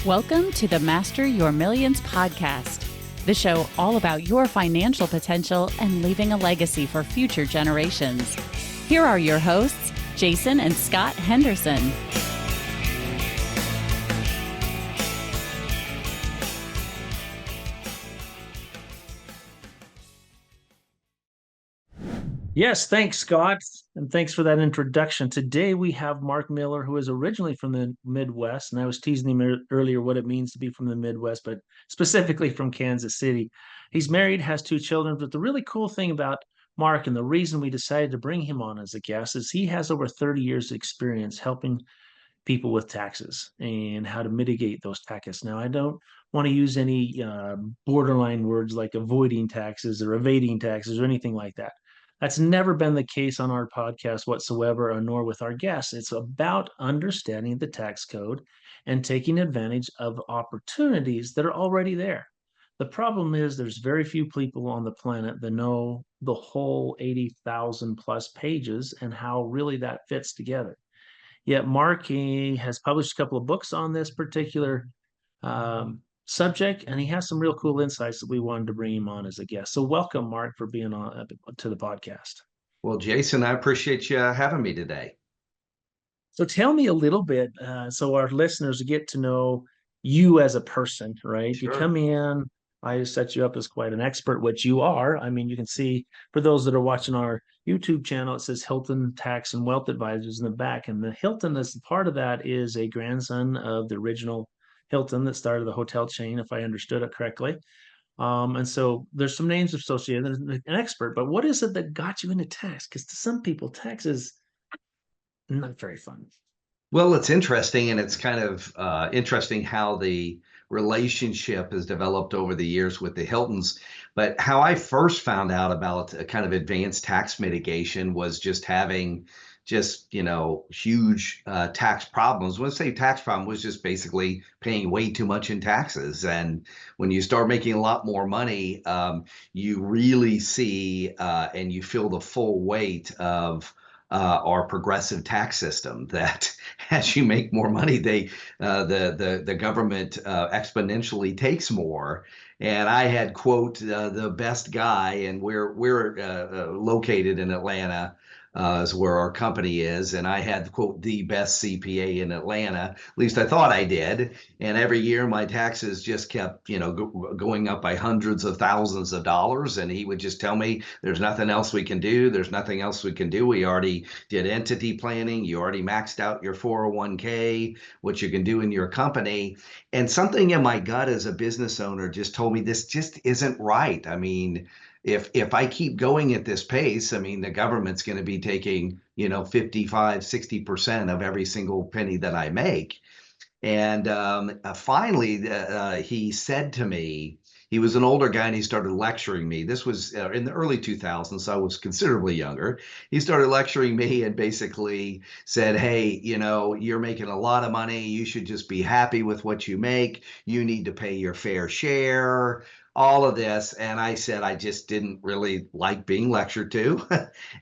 Welcome to the Master Your Millions podcast, the show all about your financial potential and leaving a legacy for future generations. Here are your hosts, Jason and Scott Henderson. Yes, thanks, Scott, and thanks for that introduction. Today we have Mark Miller, who is originally from the Midwest, and I was teasing him earlier what it means to be from the Midwest, but specifically from Kansas City. He's married, has two children, but the really cool thing about Mark and the reason we decided to bring him on as a guest is he has over 30 years of experience helping people with taxes and how to mitigate those taxes. Now, I don't want to use any borderline words like avoiding taxes or evading taxes or anything like that. That's never been the case on our podcast whatsoever, or nor with our guests. It's about understanding the tax code and taking advantage of opportunities that are already there. The problem is there's very few people on the planet that know the whole 80,000 plus pages and how really that fits together. Yet Mark, he has published a couple of books on this particular subject, and he has some real cool insights that we wanted to bring him on as a guest. So welcome, Mark, for being on to the podcast. Well, Jason, I appreciate you having me today. So tell me a little bit, so our listeners get to know you as a person, right? Sure. You come in, I set you up as quite an expert, which you are. I mean, you can see for those that are watching our YouTube channel, it says Hilton Tax and Wealth Advisors in the back. And the Hilton, as part of that, is a grandson of the original Hilton that started the hotel chain, if I understood it correctly. And so there's some names associated, an expert, but what is it that got you into tax? Because to some people, tax is not very fun. Well, it's interesting, and it's kind of interesting how the relationship has developed over the years with the Hiltons. But how I first found out about a kind of advanced tax mitigation was just having huge tax problems. When I say tax problem, was just basically paying way too much in taxes. And when you start making a lot more money, you really see and you feel the full weight of our progressive tax system, that as you make more money, the government exponentially takes more. And I had, quote, the best guy, and we're located in Atlanta, is where our company is. And I had, quote, the best CPA in Atlanta. At least I thought I did. And every year my taxes just kept, going up by hundreds of thousands of dollars. And he would just tell me, there's nothing else we can do. There's nothing else we can do. We already did entity planning. You already maxed out your 401k, what you can do in your company. And something in my gut as a business owner just told me this just isn't right. I mean, if I keep going at this pace, I mean, the government's going to be taking, 55, 60% of every single penny that I make. And finally, he said to me, he was an older guy and he started lecturing me. This was in the early 2000s, so I was considerably younger. He started lecturing me and basically said, hey, you're making a lot of money. You should just be happy with what you make. You need to pay your fair share. All of this. And I said, I just didn't really like being lectured to.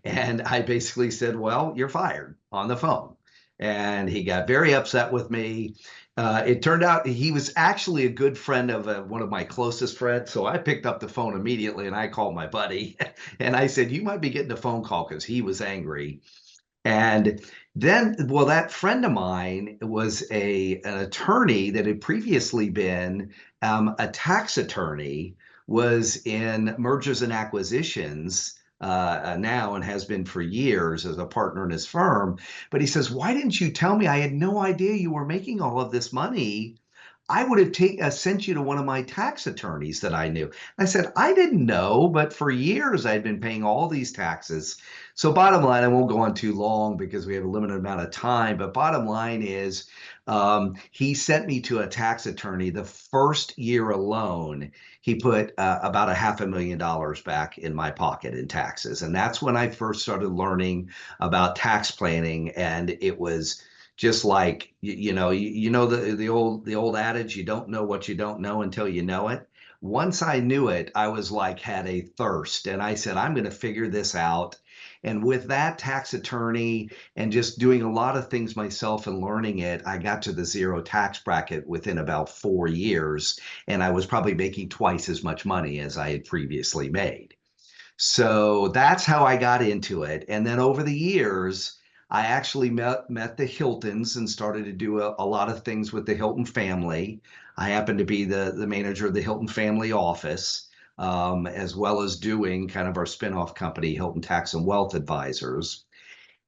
And I basically said, well, you're fired, on the phone. And he got very upset with me. It turned out he was actually a good friend of one of my closest friends. So I picked up the phone immediately and I called my buddy. And I said, you might be getting a phone call, because he was angry. And then, well, that friend of mine was an attorney that had previously been a tax attorney, was in mergers and acquisitions now, and has been for years as a partner in his firm. But he says, why didn't you tell me? I had no idea you were making all of this money. I would have sent you to one of my tax attorneys that I knew. I said, I didn't know, but for years I'd been paying all these taxes. So bottom line, I won't go on too long because we have a limited amount of time, but bottom line is he sent me to a tax attorney. The first year alone, he put about $500,000 back in my pocket in taxes. And that's when I first started learning about tax planning. And it was just like, the old adage, you don't know what you don't know until you know it. Once I knew it, I was like, had a thirst. And I said, I'm going to figure this out. And with that tax attorney and just doing a lot of things myself and learning it, I got to the zero tax bracket within about 4 years. And I was probably making twice as much money as I had previously made. So that's how I got into it. And then over the years, I actually met the Hiltons and started to do a lot of things with the Hilton family. I happened to be the manager of the Hilton family office, as well as doing kind of our spinoff company, Hilton Tax and Wealth Advisors.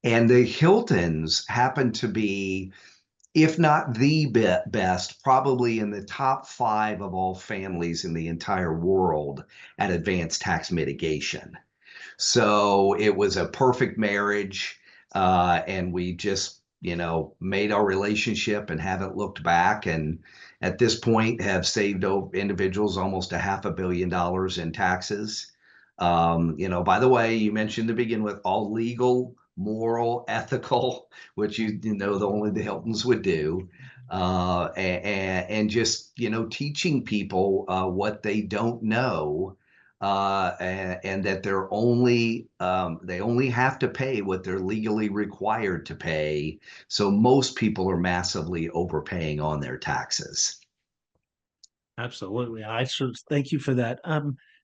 And the Hiltons happened to be, if not the best, probably in the top 5 of all families in the entire world at advanced tax mitigation. So it was a perfect marriage. And we just, made our relationship and haven't looked back. And at this point, have saved individuals almost $500 million in taxes. By the way, you mentioned to begin with all legal, moral, ethical, which only the Hiltons would do. And just, teaching people what they don't know, and that they only have to pay what they're legally required to pay. So most people are massively overpaying on their taxes. Absolutely. I sort of thank you for that.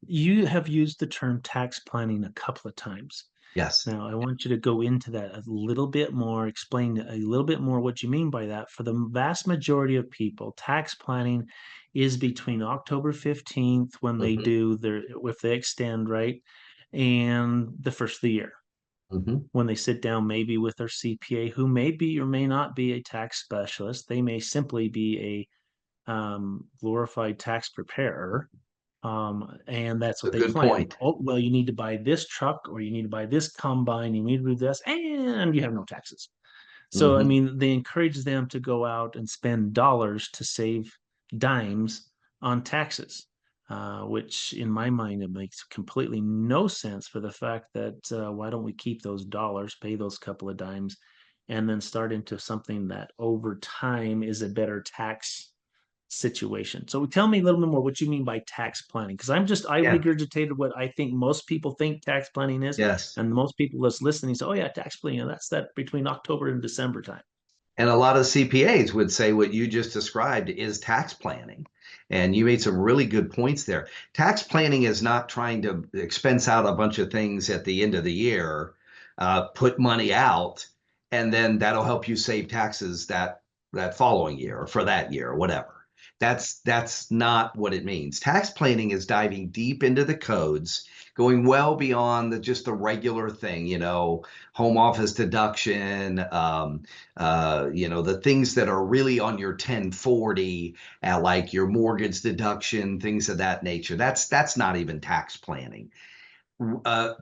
You have used the term tax planning a couple of times. Yes. Now, I want you to go into that a little bit more, explain a little bit more what you mean by that. For the vast majority of people, tax planning is between October 15th when they Hmm. do if they extend, right, and the first of the year Hmm. when they sit down maybe with their CPA, who may be or may not be a tax specialist. They may simply be a glorified tax preparer. And that's what A they good plan. point. Oh, well, you need to buy this truck or you need to buy this combine, you need to do this, and you have no taxes. So, I Hmm. mean, they encourage them to go out and spend dollars to save dimes on taxes, which in my mind, it makes completely no sense for the fact that why don't we keep those dollars, pay those couple of dimes, and then start into something that over time is a better tax situation. So tell me a little bit more what you mean by tax planning, because I Yeah. regurgitated what I think most people think tax planning is, Yes. and most people that's listening say, "Oh yeah, tax planning, that's that between October and December time." And a lot of CPAs would say what you just described is tax planning. And you made some really good points there. Tax planning is not trying to expense out a bunch of things at the end of the year, put money out, and then that'll help you save taxes that following year or for that year or whatever. That's not what it means. Tax planning is diving deep into the codes, going well beyond just the regular thing, home office deduction, the things that are really on your 1040, like your mortgage deduction, things of that nature. That's not even tax planning.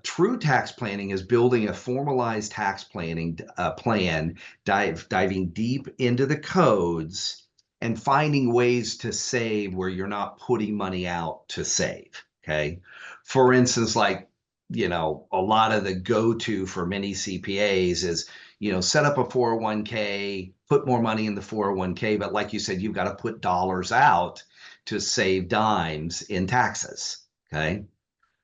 True tax planning is building a formalized tax planning plan, diving deep into the codes and finding ways to save where you're not putting money out to save. Okay. For instance, like, a lot of the go-to for many CPAs is, set up a 401k, put more money in the 401k. But like you said, you've got to put dollars out to save dimes in taxes. Okay.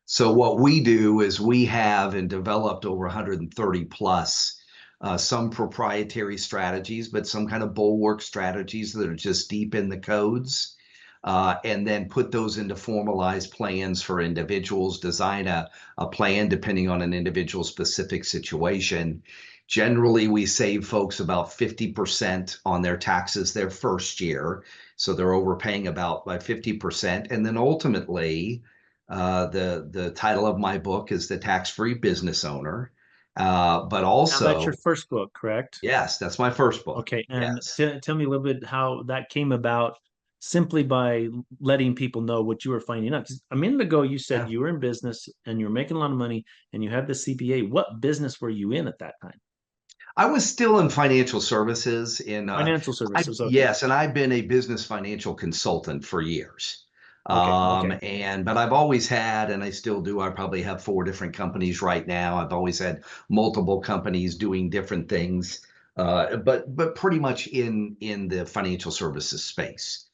So what we do is we have and developed over 130 plus some proprietary strategies, but some kind of bulwark strategies that are just deep in the codes, and then put those into formalized plans for individuals, design a plan depending on an individual specific situation. Generally, we save folks about 50% on their taxes their first year. So they're overpaying about by 50%. And then ultimately, the title of my book is The Tax-Free Business Owner. But Now that's your also, first book, correct? yes, that's my first book. Okay, and Yes. tell me a little bit how that came about simply by letting people know what you were finding out. 'Cause a minute ago, you said Yeah. you were in business and you're making a lot of money and you had the CPA. What business were you in at that time? I was still in financial services Financial I services. Okay. yes, and I've been a business financial consultant for years. Okay. Okay. But I've always had, and I still do, I probably have 4 different companies right now. I've always had multiple companies doing different things, but pretty much in the financial services space.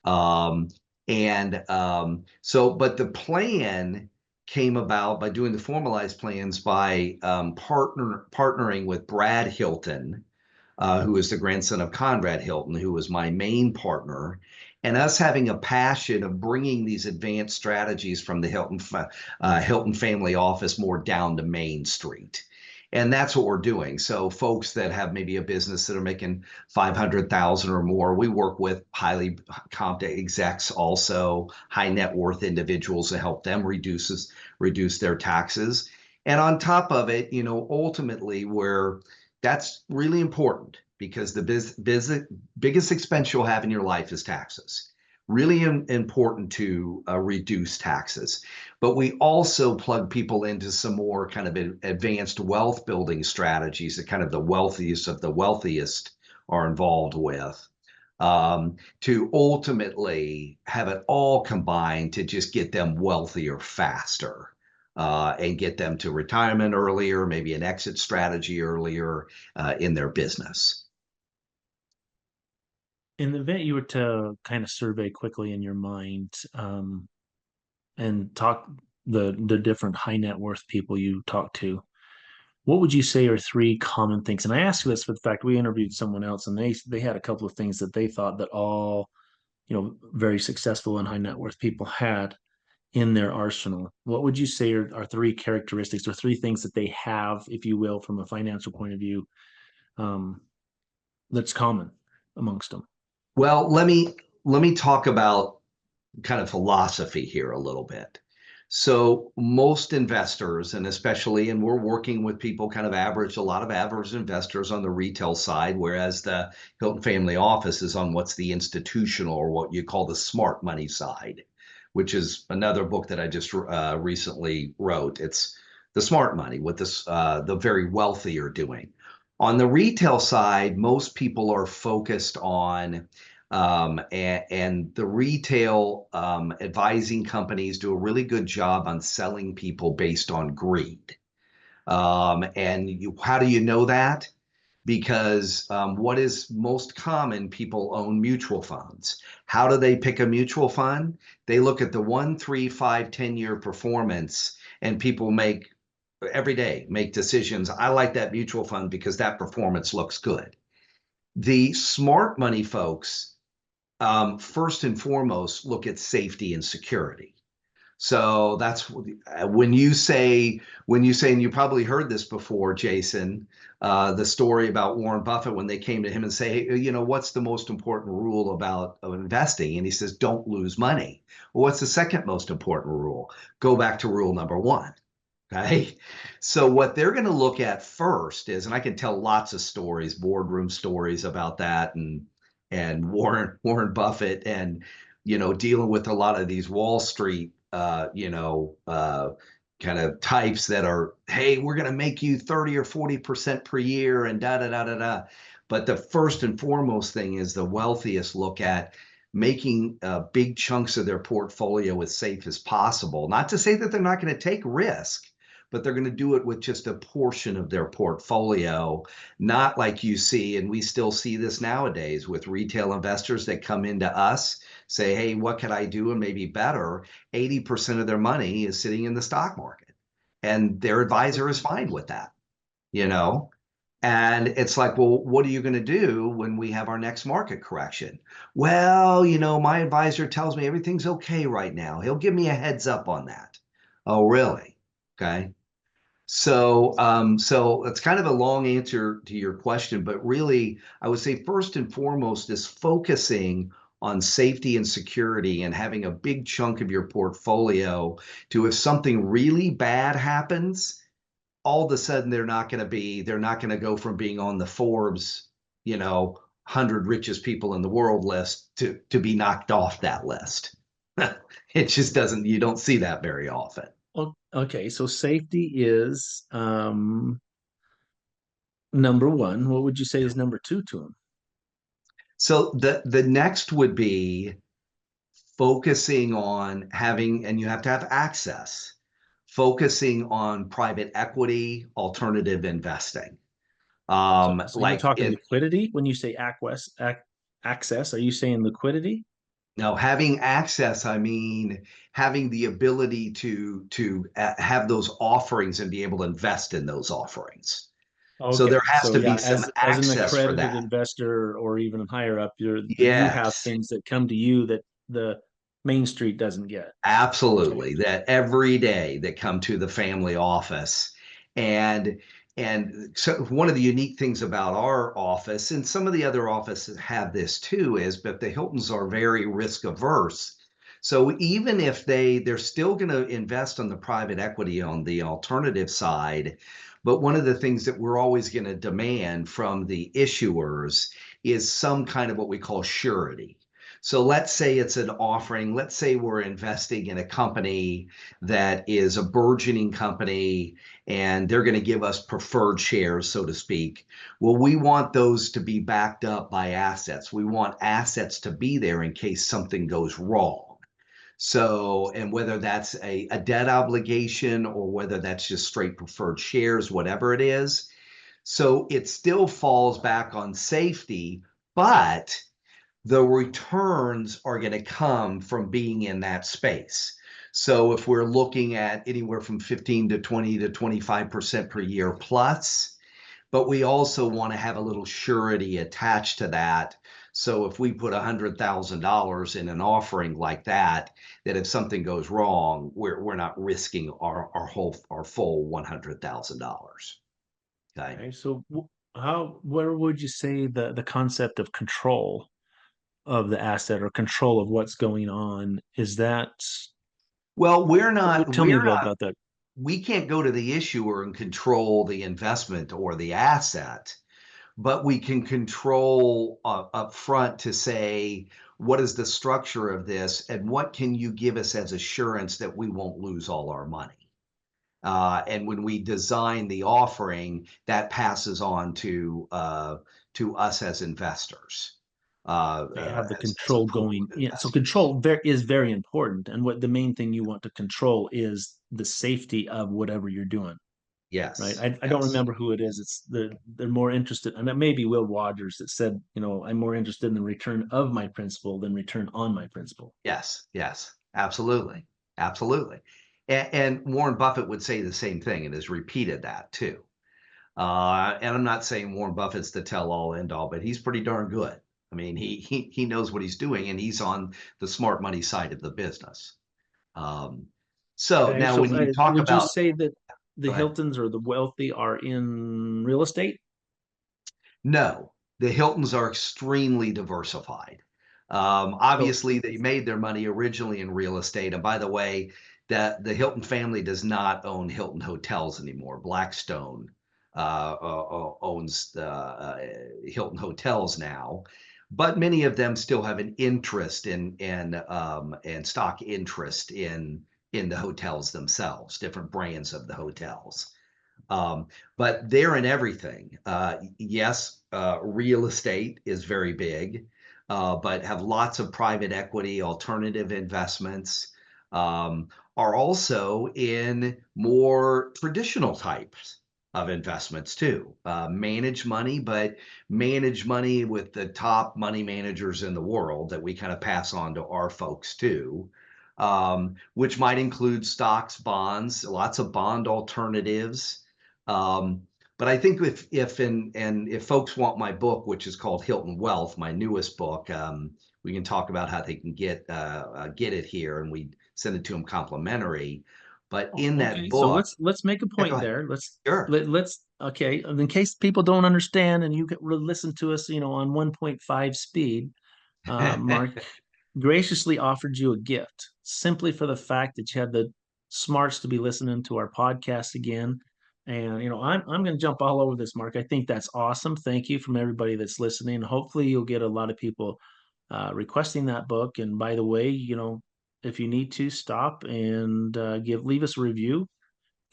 Um, but the plan came about by doing the formalized plans by partnering with Brad Hilton, who is the grandson of Conrad Hilton, who was my main partner, and us having a passion of bringing these advanced strategies from the Hilton family office more down to Main Street. And that's what we're doing. So folks that have maybe a business that are making 500,000 or more, we work with highly comped execs, also high net worth individuals, to help them reduce their taxes. And on top of it, ultimately, where that's really important, because the biggest expense you'll have in your life is taxes. Really important to reduce taxes. But we also plug people into some more kind of advanced wealth building strategies that kind of the wealthiest of the wealthiest are involved with, to ultimately have it all combined to just get them wealthier faster. And get them to retirement earlier, maybe an exit strategy earlier in their business. In the event you were to kind of survey quickly in your mind, and talk the different high net worth people you talk to, what would you say are three common things? And I ask you this for the fact we interviewed someone else, and they had a couple of things that they thought that all very successful and high net worth people had in their arsenal. What would you say are three characteristics or three things that they have, if you will, from a financial point of view, that's common amongst them? Well, let me talk about kind of philosophy here a little bit. So most investors, and we're working with people kind of a lot of average investors on the retail side, whereas the Hilton family office is on what's the institutional, or what you call the smart money side, which is another book that I just recently wrote. It's the smart money, what the very wealthy are doing. On the retail side, most people are focused on and the retail advising companies do a really good job on selling people based on greed. How do you know that? Because what is most common, people own mutual funds. How do they pick a mutual fund? They look at the 1, 3, 5, 10-year performance, and people every day make decisions. I like that mutual fund because that performance looks good. The smart money folks, first and foremost, look at safety and security. So that's when you say, and you probably heard this before, Jason, the story about Warren Buffett when they came to him and say, hey, what's the most important rule about investing? And he says, don't lose money. Well, what's the second most important rule? Go back to rule number 1. Okay. So what they're going to look at first is, and I can tell lots of stories, boardroom stories about that, and Warren Buffett, and dealing with a lot of these Wall Street kind of types that are, hey, we're going to make you 30 or 40% per year and da da da da da. But the first and foremost thing is the wealthiest look at making big chunks of their portfolio as safe as possible. Not to say that they're not going to take risk, but they're going to do it with just a portion of their portfolio, not like you see, and we still see this nowadays with retail investors that come into us, say, hey, what can I do and maybe better? 80% of their money is sitting in the stock market, and their advisor is fine with that, And it's like, well, what are you going to do when we have our next market correction? Well, my advisor tells me everything's okay right now. He'll give me a heads up on that. Oh, really? Okay. So it's kind of a long answer to your question, but really, I would say first and foremost is focusing on safety and security, and having a big chunk of your portfolio to, if something really bad happens, all of a sudden they're not going to go from being on the Forbes, 100 richest people in the world list to be knocked off that list. It just you don't see that very often. Okay, so safety is number 1. What would you say is number 2 to them? So the next would be focusing on having, and you have to have access, focusing on private equity, alternative investing. So you're talking liquidity when you say access. Are you saying liquidity? No, having access, I mean, having the ability to have those offerings and be able to invest in those offerings. So there Okay, has so to yeah, be some as an access for accredited that. investor or even higher up, you have Yes, things that come to you that the Main Street doesn't get. Okay. absolutely. That every day that come to the family office. And so one of the unique things about our office, and some of the other offices have this too, is but the Hiltons are very risk averse. So even if they're still going to invest on the private equity on the alternative side, but one of the things that we're always going to demand from the issuers is some kind of what we call surety. So let's say it's an offering. Let's say we're investing in a company that is a burgeoning company and they're going to give us preferred shares, so to speak. Well, we want those to be backed up by assets. We want assets to be there in case something goes wrong. So, and whether that's a debt obligation or whether that's just straight preferred shares, whatever it is. So it still falls back on safety, but the returns are going to come from being in that space. So if we're looking at anywhere from 15 to 20 to 25% per year plus, but we also want to have a little surety attached to that. So if we put $100,000 in an offering like that, that if something goes wrong, we're not risking our full $100,000. Okay. Okay, so where would you say the concept of control of the asset or control of what's going on is that? Well, Tell me a bit about that. we can't go to the issuer and control the investment or the asset, but we can control up front to say, what is the structure of this and what can you give us as assurance that we won't lose all our money? And when we design the offering, that passes on to us as investors. You have the As a control pool going of in. So investors. control is very important. And what the main thing you want to control is the safety of whatever you're doing, right? Yes, I don't yes. remember who it is. They're more interested, and it may be Will Rogers that said, I'm more interested in the return of my principal than return on my principal. Yes, yes, absolutely, absolutely. And Warren Buffett would say the same thing and has repeated that too. And I'm not saying Warren Buffett's the tell-all end-all, but he's pretty darn good. I mean, he knows what he's doing, and he's on the smart money side of the business. Um, so Okay, now so when you talk would you about, say that the go ahead. Hiltons or the wealthy are in real estate? No, the Hiltons are extremely diversified. So Obviously, they made their money originally in real estate. And by the way, the Hilton family does not own Hilton hotels anymore. Blackstone owns the Hilton hotels now, but many of them still have an interest and stock interest in the hotels themselves, different brands of the hotels. Um, but they're in everything. Yes, real estate is very big, but have lots of private equity, alternative investments, are also in more traditional types of investments too. Manage money, but manage money with the top money managers in the world that we kind of pass on to our folks too. Which might include stocks, bonds, lots of bond alternatives, um, but I think if folks want my book, which is called Hilton Wealth, my newest book, we can talk about how they can get it here, and we send it to them complimentary. But in that okay, so book, let's make a yeah, go point ahead. there. Let's Sure. let, let's okay, in case people don't understand and you can listen to us, on 1.5 speed. Mark graciously offered you a gift simply for the fact that you had the smarts to be listening to our podcast again. And I'm going to jump all over this, Mark. I think that's awesome. Thank you from everybody that's listening. Hopefully, you'll get a lot of people requesting that book. And by the way, if you need to stop and leave us a review,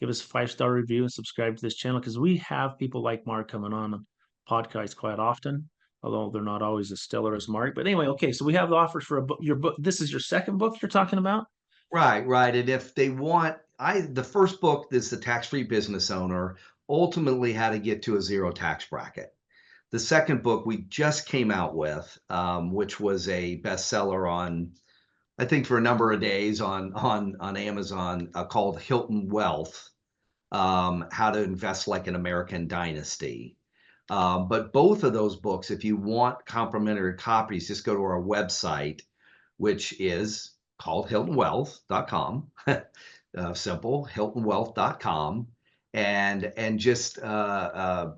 give us a 5-star review and subscribe to this channel because we have people like Mark coming on podcasts quite often, although they're not always as stellar as Mark. But anyway, okay, so we have the offers for a book. Your book. This is your second book you're talking about. Right, right. And if they want, the first book is The Tax-Free Business Owner, ultimately how to get to a zero tax bracket. The second book we just came out with, which was a bestseller on, I think, for a number of days on Amazon, called Hilton Wealth, How to Invest Like an American Dynasty. But both of those books, if you want complimentary copies, just go to our website, which is called HiltonWealth.com. Simple, HiltonWealth.com. And just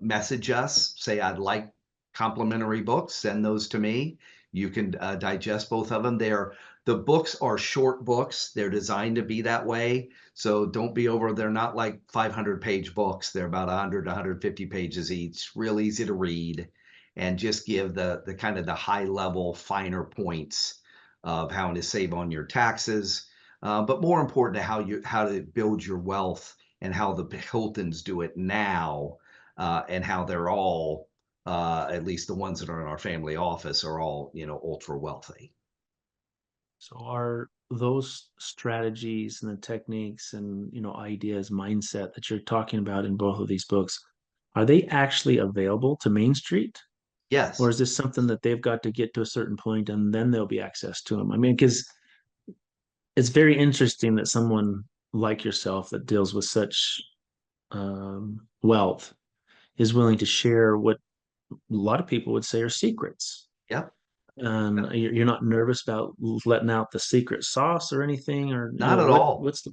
message us, say, I'd like complimentary books, send those to me. You can digest both of them. The books are short books. They're designed to be that way. So don't be they're not like 500-page books. They're about 100 to 150 pages each, real easy to read, and just give the kind of the high level, finer points of how to save on your taxes. But more important, how to build your wealth and how the Hiltons do it now, and how they're all, at least the ones that are in our family office, are all, ultra wealthy. So are those strategies and the techniques and ideas, mindset that you're talking about in both of these books, are they actually available to Main Street? Or Yes. is this something that they've got to get to a certain point and then there'll be access to them? I mean, because it's very interesting that someone like yourself that deals with such wealth is willing to share what a lot of people would say are secrets. Yep. And you're not nervous about letting out the secret sauce or anything, or Not at all. what's the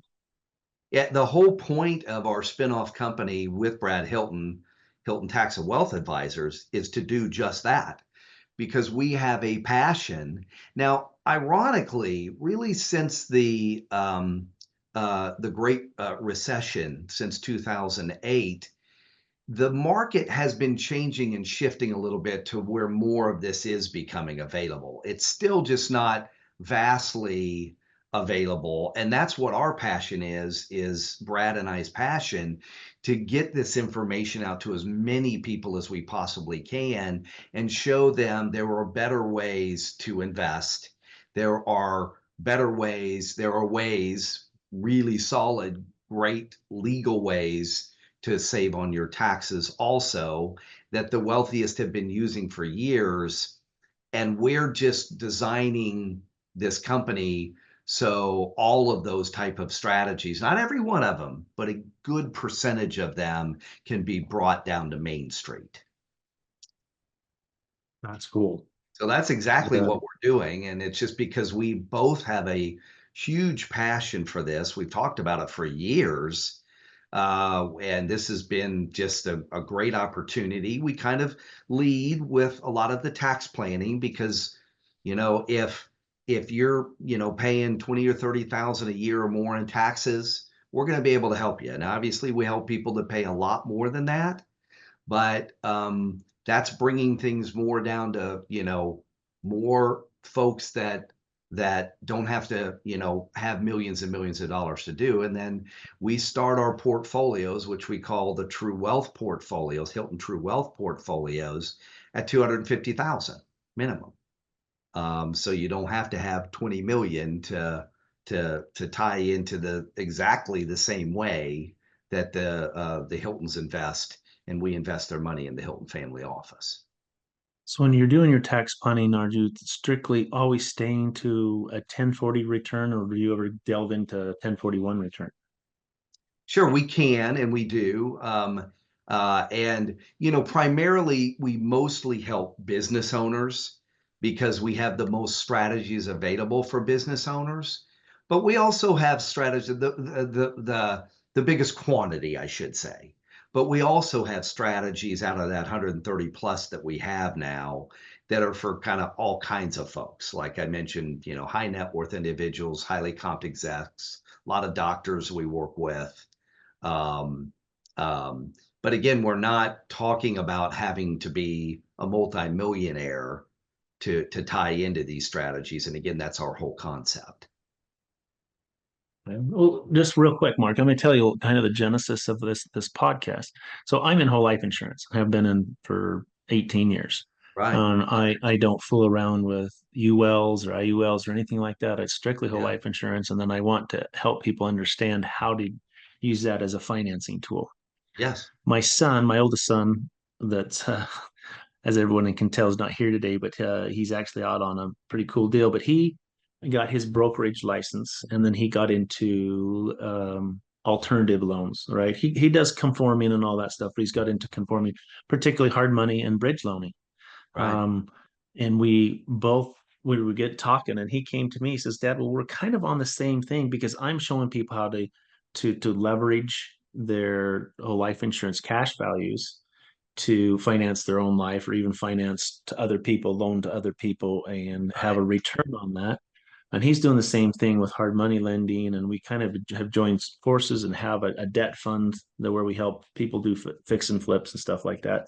Yeah, the whole point of our spinoff company with Brad Hilton, Hilton Tax and Wealth Advisors, is to do just that, because we have a passion. Now, ironically, really since the Great Recession, since 2008, the market has been changing and shifting a little bit to where more of this is becoming available. It's still just not vastly available. And that's what our passion is Brad and I's passion, to get this information out to as many people as we possibly can and show them there are better ways to invest. There are ways, really solid, great legal ways to save on your taxes also, that the wealthiest have been using for years. And we're just designing this company so all of those type of strategies, not every one of them, but a good percentage of them, can be brought down to Main Street. That's cool. So that's exactly Yeah. what we're doing. And it's just because we both have a huge passion for this. We've talked about it for years. And this has been just a great opportunity. We kind of lead with a lot of the tax planning because, if you're, paying 20 or 30,000 a year or more in taxes, we're going to be able to help you. Now, obviously, we help people that pay a lot more than that, but that's bringing things more down to, more folks that don't have to, have millions and millions of dollars to do. And then we start our portfolios, which we call the True Wealth portfolios, Hilton True Wealth portfolios, at 250,000 minimum. So you don't have to have 20 million to tie into exactly the same way that the Hiltons invest, and we invest their money in the Hilton family office. So when you're doing your tax planning, are you strictly always staying to a 1040 return, or do you ever delve into 1041 return? Sure, we can and we do. And, primarily we mostly help business owners because we have the most strategies available for business owners. But we also have strategies, the biggest quantity, I should say. But we also have strategies out of that 130 plus that we have now that are for kind of all kinds of folks. Like I mentioned, high net worth individuals, highly comped execs, a lot of doctors we work with. Um, but again, we're not talking about having to be a multimillionaire to tie into these strategies. And again, that's our whole concept. Well, just real quick, Mark, let me tell you kind of the genesis of this podcast. So I'm in whole life insurance. I have been in for 18 years. Right. I don't fool around with ULs or IULs or anything like that. It's strictly whole Yeah. life insurance, and then I want to help people understand how to use that as a financing tool. Yes. My son, my oldest son, that's as everyone can tell, is not here today, but he's actually out on a pretty cool deal. But he got his brokerage license, and then he got into alternative loans, right? He does conforming and all that stuff, but he's got into conforming, particularly hard money and bridge loaning. Right. And we would get talking, and he came to me. He says, "Dad, well, we're kind of on the same thing because I'm showing people how to leverage their whole life insurance cash values to finance their own life, or even finance to other people, loan to other people, and have Right. a return on that." And he's doing the same thing with hard money lending. And we kind of have joined forces and have a debt fund where we help people do fix and flips and stuff like that.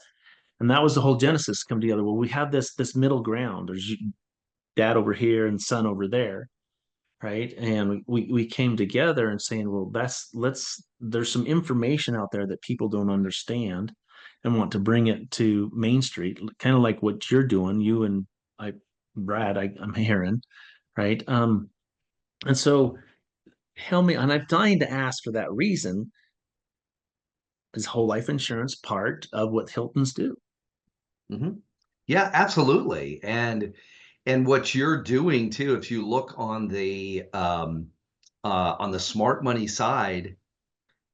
And that was the whole genesis come together. Well, we have this middle ground. There's dad over here and son over there, right? And we came together and saying, well, there's some information out there that people don't understand and want to bring it to Main Street, kind of like what you're doing, you and I, Brad, I'm hearing, right? And so tell me, and I'm dying to ask for that reason, is whole life insurance part of what Hiltons do? Hmm. Yeah, absolutely. And what you're doing too, if you look on the smart money side,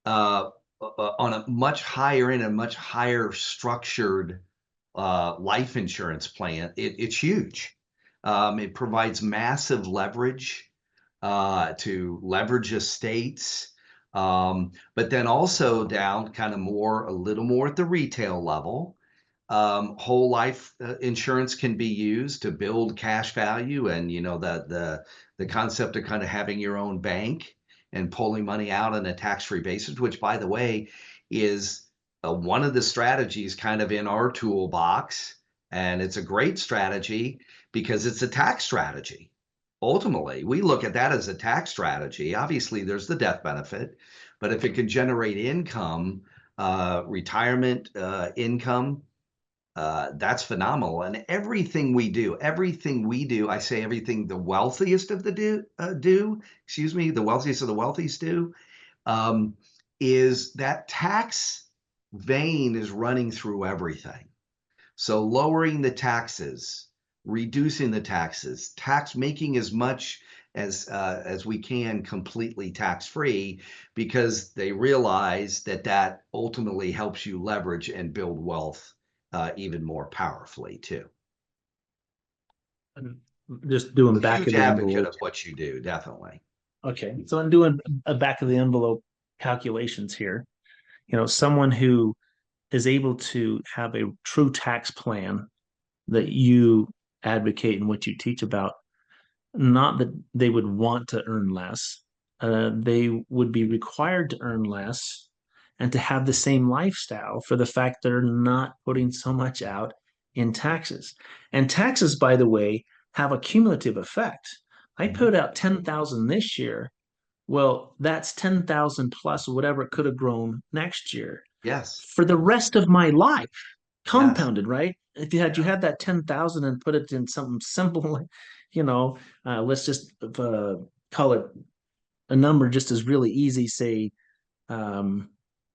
uh, on a much higher end and much higher structured life insurance plan, it's huge. It provides massive leverage to leverage estates, but then also down kind of a little more at the retail level. Whole life insurance can be used to build cash value, and the concept of kind of having your own bank and pulling money out on a tax-free basis, which by the way is one of the strategies kind of in our toolbox, and it's a great strategy because it's a tax strategy. Ultimately, we look at that as a tax strategy. Obviously, there's the death benefit, but if it can generate income, retirement income, that's phenomenal. And everything we do, I say everything the wealthiest of the the wealthiest of the wealthiest do, um, is that tax vein is running through everything. So lowering the taxes, reducing the taxes, making as much as we can completely tax free, because they realize that that ultimately helps you leverage and build wealth even more powerfully too. I'm just doing A back of huge the advocate envelope. of what you do, definitely. Okay, so I'm doing a back of the envelope calculations here. Someone who is able to have a true tax plan that you advocate and what you teach about, not that they would want to earn less, they would be required to earn less and to have the same lifestyle for the fact they're not putting so much out in taxes. And taxes, by the way, have a cumulative effect. I Mhm. put out 10,000 this year. Well, that's 10,000 plus whatever it could have grown next year Yes, for the rest of my life, yes, compounded, right? If you yeah, had that 10,000 and put it in something simple, you know, let's just call it a number just as really easy, say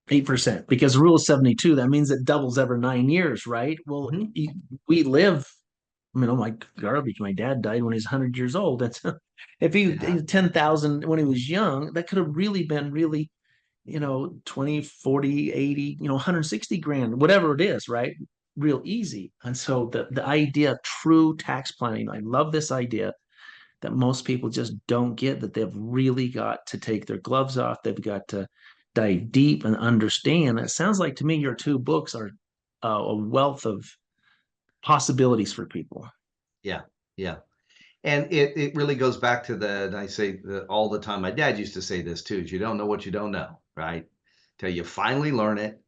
8%, because rule of 72, that means it doubles every 9 years, right? Well, mhm, we live, oh my garbage, my dad died when he was 100 years old. That's if he yeah, 10,000 when he was young, that could have really been really 20, 40, 80, 160 grand, whatever it is, right? Real easy. And so the idea of true tax planning, I love this idea that most people just don't get, that they've really got to take their gloves off. They've got to dive deep and understand. It sounds like to me your two books are a wealth of possibilities for people. yeah, yeah. And it really goes back to and I say all the time, my dad used to say this too, is you don't know what you don't know, right? Till you finally learn it.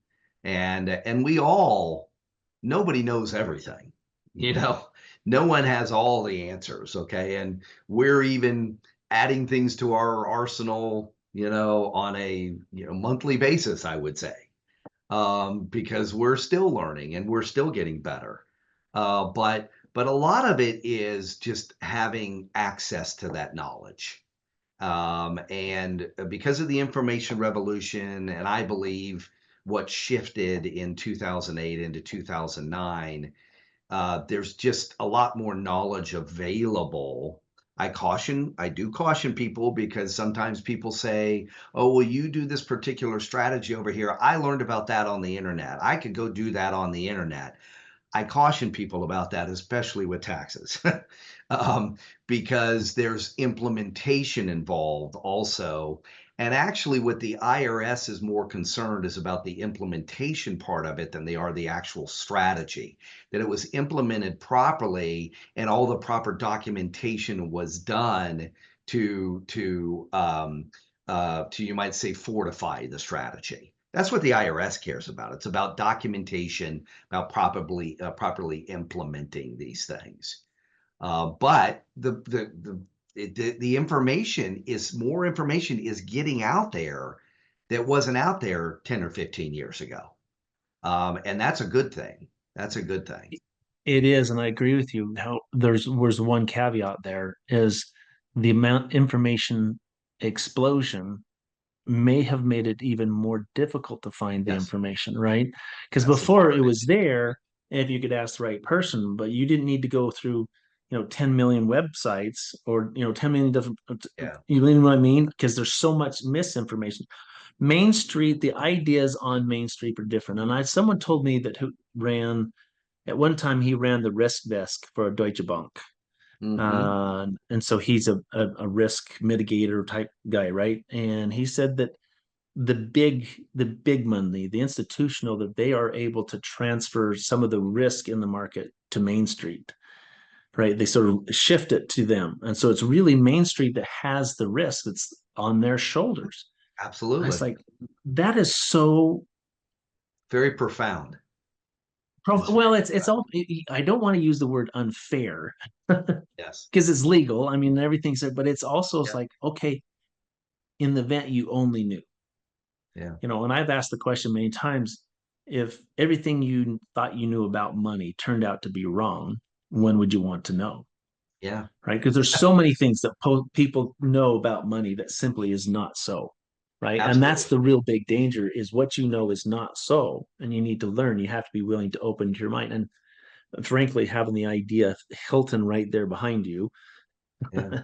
And nobody knows everything, you know, no one has all the answers. Okay. And we're even adding things to our arsenal, on a, monthly basis, I would say, because we're still learning and we're still getting better. But a lot of it is just having access to that knowledge. And because of the information revolution, and I believe what shifted in 2008 into 2009, there's just a lot more knowledge available. I do caution people, because sometimes people say, oh, well, you do this particular strategy over here. I learned about that on the internet. I could go do that on the internet. I caution people about that, especially with taxes, um, because there's implementation involved also. And actually, what the IRS is more concerned is about the implementation part of it than they are the actual strategy, that it was implemented properly and all the proper documentation was done to you might say, fortify the strategy. That's what the IRS cares about. It's about documentation, about properly implementing these things. But the information is more information is getting out there that wasn't out there 10 or 15 years ago. And that's a good thing. That's a good thing. It is, and I agree with you. How there's one caveat there is the amount information explosion may have made it even more difficult to find the Yes, information, right? Because that's the before part it of it. was there, if you could ask the right person, but you didn't need to go through, 10 million websites or 10 million different. Yeah. You know what I mean? Because there's so much misinformation. Main Street, the ideas on Main Street are different. And someone told me that who ran at one time he ran the risk desk for Deutsche Bank. Hmm. And so he's a risk mitigator type guy, right? And he said that the big money, the institutional, that they are able to transfer some of the risk in the market to Main Street, right? They sort of shift it to them. And so it's really Main Street that has the risk that's on their shoulders. And it's Absolutely. like, that is so Very profound. It's well, very it's profound. all, I don't want to use the word unfair Yes. because it's legal. I mean, everything's there, but it's also, it's Yeah. like, okay, in the event you only knew, Yeah. and I've asked the question many times, if everything you thought you knew about money turned out to be wrong, when would you want to know? Yeah. Right? Because there's so many things that people know about money that simply is not so. Right. And that's Absolutely. the real big danger, is what you know is not so. And you need to learn. You have to be willing to open your mind. And frankly, having the idea Hilton right there behind you Yeah.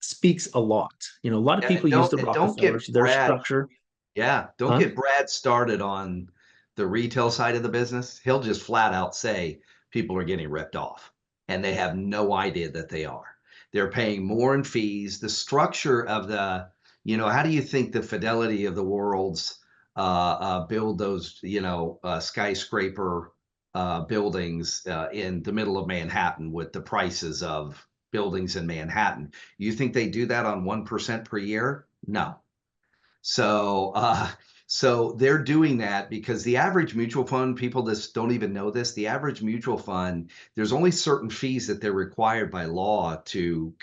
speaks a lot. A lot of Yeah. people use the And don't get Rockefellers, their Brad. structure. Yeah. Don't Huh? get Brad started on the retail side of the business. He'll just flat out say people are getting ripped off, and they have no idea that they are. They're paying more in fees. The structure of how do you think the Fidelity of the world's build those, skyscraper buildings in the middle of Manhattan with the prices of buildings in Manhattan? You think they do that on 1% per year? No. So, so they're doing that because the average mutual fund, people just don't even know this. The average mutual fund, there's only certain fees that they're required by law to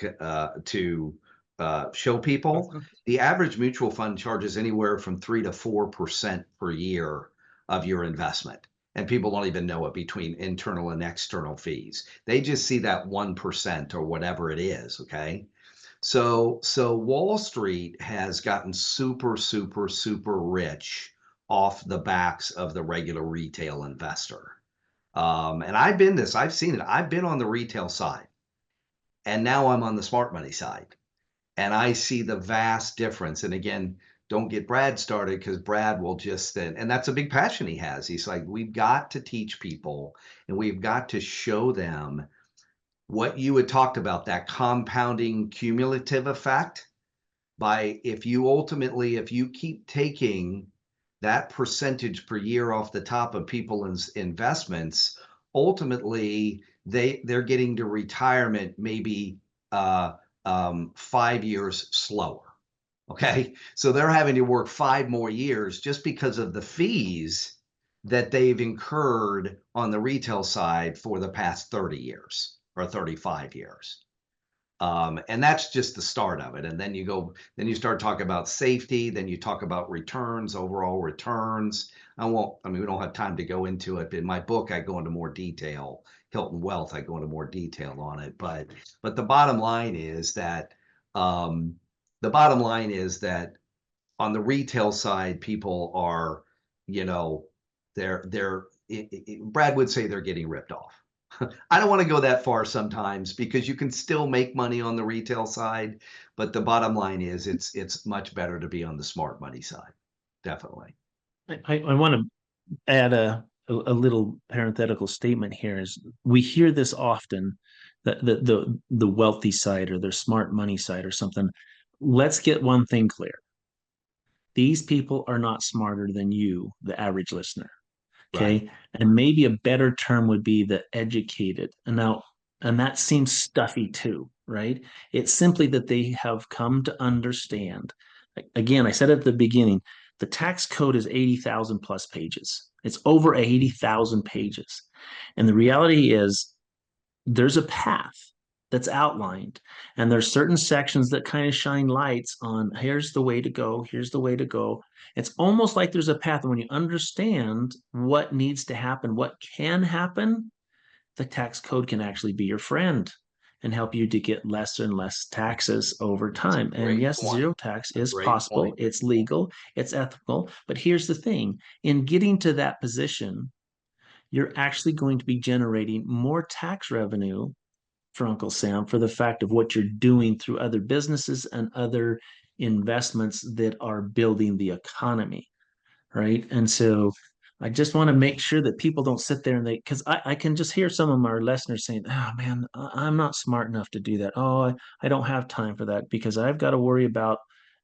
show people. The average mutual fund charges anywhere from 3 to 4% per year of your investment, and people don't even know it between internal and external fees. They just see that 1% or whatever it is. Okay. So Wall Street has gotten super, super, super rich off the backs of the regular retail investor. And I've seen it. I've been on the retail side, and now I'm on the smart money side. And I see the vast difference. And again, don't get Brad started, because Brad will just and that's a big passion he has. He's like, we've got to teach people, and we've got to show them what you had talked about, that compounding cumulative effect. By if you keep taking that percentage per year off the top of people's investments, ultimately they're getting to retirement maybe 5 years slower. Okay, so they're having to work 5 more years just because of the fees that they've incurred on the retail side for the past 30 years or 35 years. And that's just the start of it. And then you start talking about safety, then you talk about returns, overall returns. We don't have time to go into it. In my book, I go into more detail. Hilton Wealth, I go into more detail on it. But the bottom line is that um, on the retail side, people are, you know, they're Brad would say they're getting ripped off. I don't want to go that far sometimes because you can still make money on the retail side, but the bottom line is it's much better to be on the smart money side. Definitely. I want to add a little parenthetical statement here is we hear this often, the wealthy side or their smart money side or something. Let's get one thing clear. These people are not smarter than you, the average listener. Right. Okay. And maybe a better term would be the educated. And that seems stuffy too, right? It's simply that they have come to understand. Again, I said at the beginning, the tax code is 80,000 plus pages. It's over 80,000 pages. And the reality is there's a path that's outlined, and there's certain sections that kind of shine lights on here's the way to go, here's the way to go. It's almost like there's a path, and when you understand what needs to happen, what can happen, the tax code can actually be your friend and help you to get less and less taxes over That's a time. And great yes, point. zero tax A is great possible, point. it's legal, it's ethical, but here's the thing, in getting to that position, you're actually going to be generating more tax revenue for Uncle Sam for the fact of what you're doing through other businesses and other investments that are building the economy, right? And so I just want to make sure that people don't sit there and because I can just hear some of our listeners saying, oh man, I'm not smart enough to do that. Oh, I don't have time for that because I've got to worry about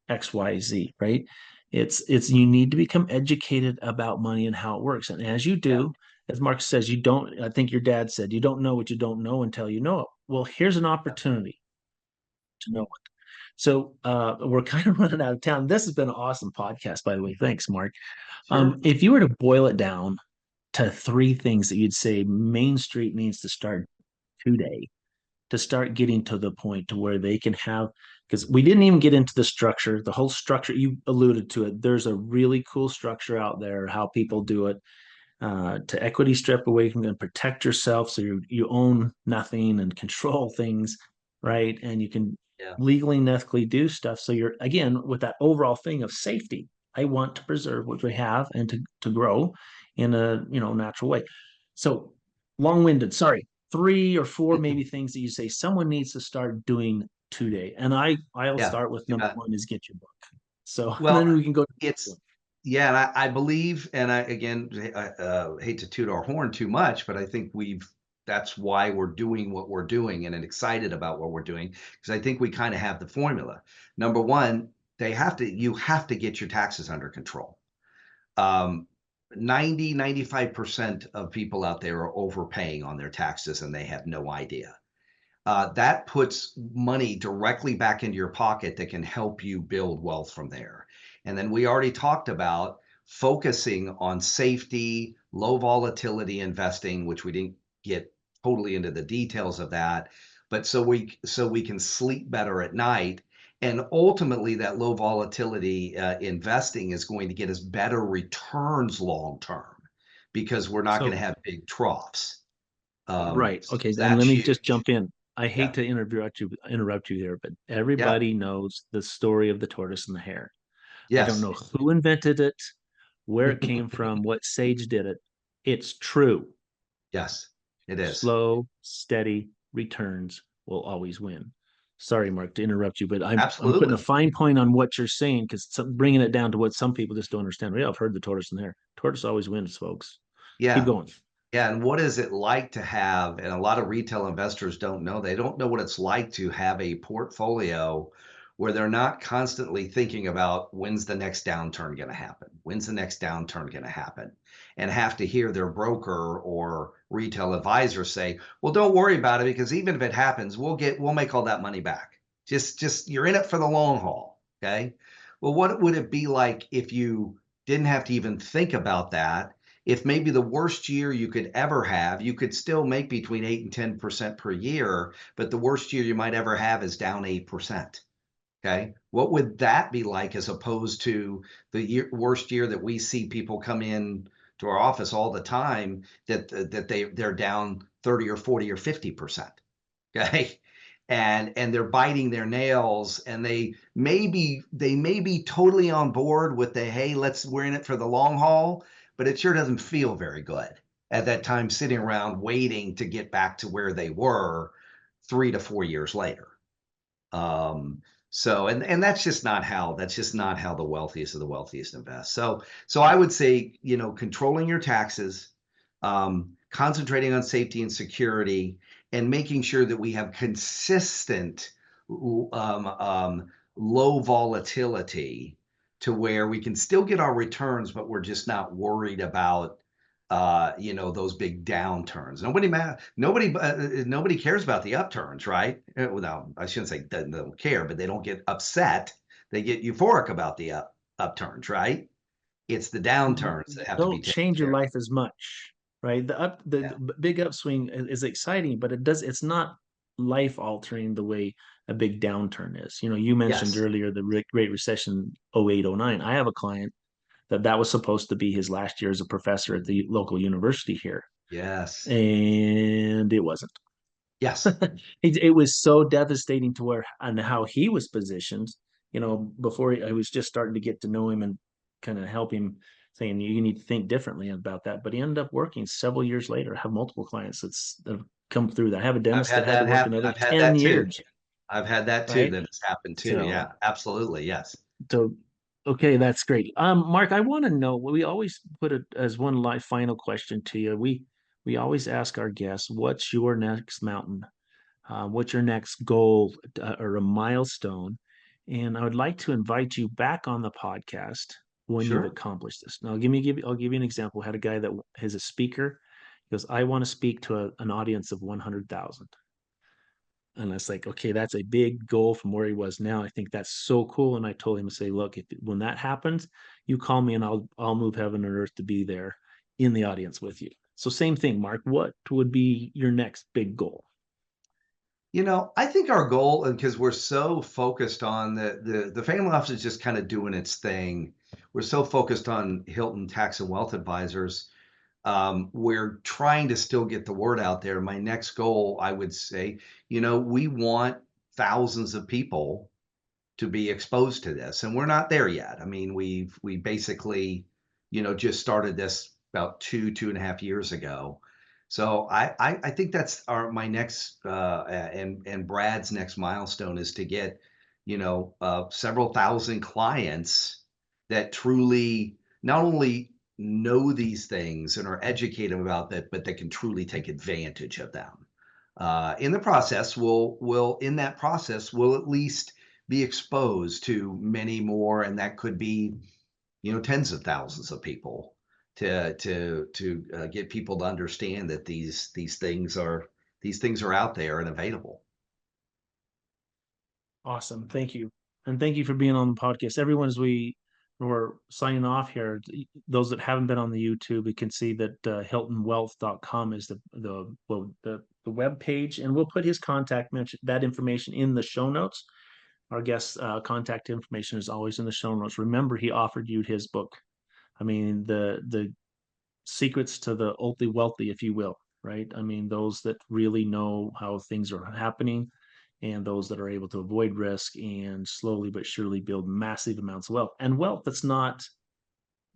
XYZ, right? It's you need to become educated about money and how it works. And as you Yeah. do, as Mark says, you don't, I think your dad said, you don't know what you don't know until you know it. Well, here's an Yeah. opportunity to know it. So we're kind of running out of time. This has been an awesome podcast, by the way. Thanks, Mark. Sure. If you were to boil it down to three things that you'd say Main Street needs to start today to start getting to the point to where they can have, because we didn't even get into the structure, the whole structure, you alluded to it. There's a really cool structure out there, how people do it, to equity strip away from and protect yourself so you own nothing and control things, right? And you can Yeah. legally and ethically do stuff. So you're again with that overall thing of safety. I want to preserve what we have and to grow in a natural way. So long-winded, sorry, three or four maybe things that you say someone needs to start doing today. And I'll Yeah. start with You number bet. one is get your book. So and Well, then we can go to the next it's one. yeah, and I believe, and I again hate to toot our horn too much, but I think that's why we're doing what we're doing and excited about what we're doing because I think we kind of have the formula. Number one, you have to get your taxes under control. Um, 95% of people out there are overpaying on their taxes and they have no idea. That puts money directly back into your pocket that can help you build wealth from there. And then we already talked about focusing on safety, low volatility investing, which we didn't get totally into the details of that, but so we can sleep better at night. And ultimately, that low volatility investing is going to get us better returns long term because we're not going So to have big troughs. right. So Okay. Then let that's me just huge. jump in. I hate Yeah. to interrupt you there, but Yeah. everybody knows the story of the tortoise and the hare. I don't Yes. know who invented it, where it came from, what sage did it. It's true. Yes, it is. Slow, steady returns will always win. Sorry, Mark, to interrupt you, but I'm putting a Absolutely. fine point on what you're saying because bringing it down to what some people just don't understand. Yeah, I've heard the tortoise and the hare. Tortoise always wins, folks. Keep Yeah. going. Yeah, and what is it like to have, and a lot of retail investors don't know, they don't know what it's like to have a portfolio where they're not constantly thinking about when's the next downturn going to happen? When's the next downturn going to happen? And have to hear their broker or retail advisor say, "Well, don't worry about it because even if it happens, we'll make all that money back. Just you're in it for the long haul." Okay? Well, what would it be like if you didn't have to even think about that? If maybe the worst year you could ever have, you could still make between 8 and 10% per year, but the worst year you might ever have is down 8%. Okay. What would that be like as opposed to the worst year that we see people come in to our office all the time that they're down 30 or 40 or 50%. Okay. And they're biting their nails and they may be totally on board with the hey, we're in it for the long haul, but it sure doesn't feel very good. at that time sitting around waiting to get back to where they were 3 to 4 years later. So that's just not how the wealthiest of the wealthiest invest. So I would say, controlling your taxes, concentrating on safety and security, and making sure that we have consistent low volatility to where we can still get our returns, but we're just not worried about those big downturns. Nobody cares about the upturns, right? Well, I shouldn't say they don't care, but they don't get upset. They get euphoric about the upturns, right? It's the downturns that have to be Don't taken change your care of. life as much, right? The big upswing is exciting, but it's not life altering the way a big downturn is. You mentioned Yes. earlier the Great Recession, 08, 09. I have a client that was supposed to be his last year as a professor at the local university here, Yes. and it wasn't. Yes. It was so devastating to where and how he was positioned. Before I was just starting to get to know him and kind of help him, saying you need to think differently about that. But he ended up working several years later. I have multiple clients that have come through that. I have a dentist that had to work another I've had 10 that too. years. I've had that too. Right. That has happened too. So, Yeah, absolutely. Yes. so okay, that's great. Mark, I want to know. We always put it as one final question to you. We always ask our guests, "What's your next mountain? What's your next goal or a milestone?" And I would like to invite you back on the podcast when you've Sure. accomplished this. Now, I'll give you an example. I had a guy that is a speaker. He goes, "I want to speak to an audience of 100,000." And I was like, okay, that's a big goal from where he was now. I think that's so cool. And I told him to say, look, when that happens, you call me and I'll move heaven and earth to be there in the audience with you. So same thing, Mark. What would be your next big goal? I think our goal, and because we're so focused on the family office is just kind of doing its thing. We're so focused on Hilton Tax and Wealth Advisors. We're trying to still get the word out there. My next goal, I would say, we want thousands of people to be exposed to this, and we're not there yet. I mean, we basically, just started this about 2.5 years ago. So I think that's my next and Brad's next milestone is to get, several thousand clients that truly not only know these things and are educated about that, but they can truly take advantage of them. In the process, we'll at least be exposed to many more, and that could be, tens of thousands of people to get people to understand that these things are out there and available. Awesome. Thank you. And thank you for being on the podcast. Everyone, as we're signing off here, those that haven't been on the YouTube, you can see that HiltonWealth.com is the web page, and we'll put his that information in the show notes. Our guest's contact information is always in the show notes. Remember, he offered you his book. I mean, the secrets to the ultra wealthy, if you will, right? I mean, those that really know how things are happening and those that are able to avoid risk and slowly but surely build massive amounts of wealth, and wealth that's not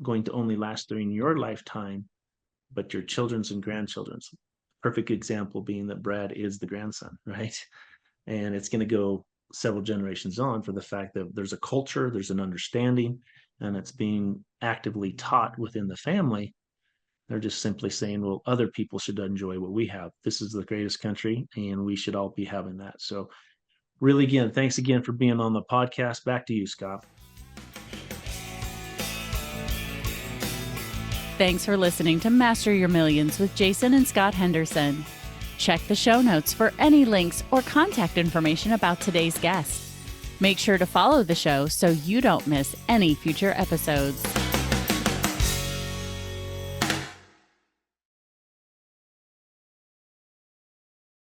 going to only last during your lifetime, but your children's and grandchildren's. Perfect example being that Brad is the grandson, right? And it's going to go several generations on for the fact that there's a culture, there's an understanding, and it's being actively taught within the family. They're just simply saying, well, other people should enjoy what we have. This is the greatest country, and we should all be having that. So really, again, thanks again for being on the podcast. Back to you, Scott. Thanks for listening to Master Your Millions with Jason and Scott Henderson. Check the show notes for any links or contact information about today's guest. Make sure to follow the show so you don't miss any future episodes.